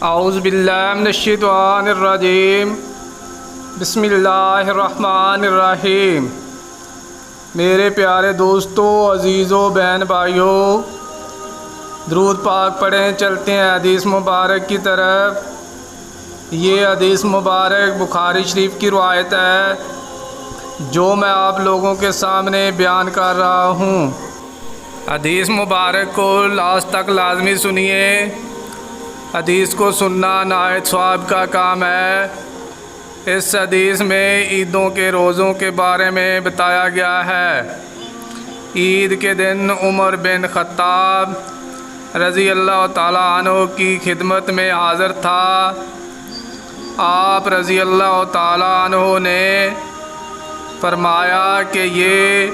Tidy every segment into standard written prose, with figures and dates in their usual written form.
اعوذ باللہ من الشیطان الرجیم، بسم اللہ الرحمن الرحیم۔ میرے پیارے دوستو، عزیزو، بہن بھائیو، درود پاک پڑھیں، چلتے ہیں حدیث مبارک کی طرف۔ یہ حدیث مبارک بخاری شریف کی روایت ہے جو میں آپ لوگوں کے سامنے بیان کر رہا ہوں۔ حدیث مبارک کو لاسٹ تک لازمی سنیے۔ حدیث کو سننا نہایت ثواب کا کام ہے۔ اس حدیث میں عیدوں کے روزوں کے بارے میں بتایا گیا ہے۔ عید کے دن عمر بن خطاب رضی اللہ تعالیٰ عنہ کی خدمت میں حاضر تھا۔ آپ رضی اللہ تعالیٰ عنہ نے فرمایا کہ یہ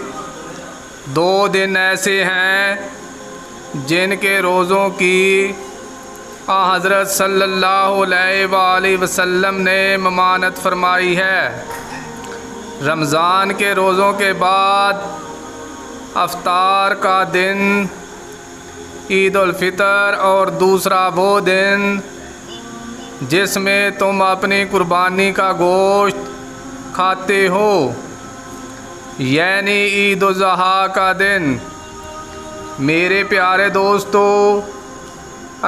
2 دن ایسے ہیں جن کے روزوں کی حضرت صلی اللہ علیہ وآلہ وسلم نے ممانعت فرمائی ہے۔ رمضان کے روزوں کے بعد افطار کا دن عید الفطر، اور دوسرا وہ دن جس میں تم اپنی قربانی کا گوشت کھاتے ہو، یعنی عید الاضحیٰ کا دن۔ میرے پیارے دوستو،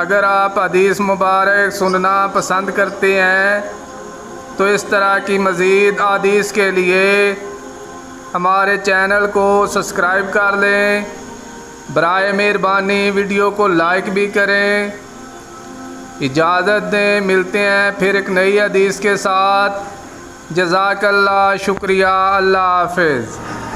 اگر آپ حدیث مبارک سننا پسند کرتے ہیں تو اس طرح کی مزید احادیث کے لیے ہمارے چینل کو سبسکرائب کر لیں۔ برائے مہربانی ویڈیو کو لائک بھی کریں۔ اجازت دیں، ملتے ہیں پھر ایک نئی حدیث کے ساتھ۔ جزاک اللہ، شکریہ، اللہ حافظ۔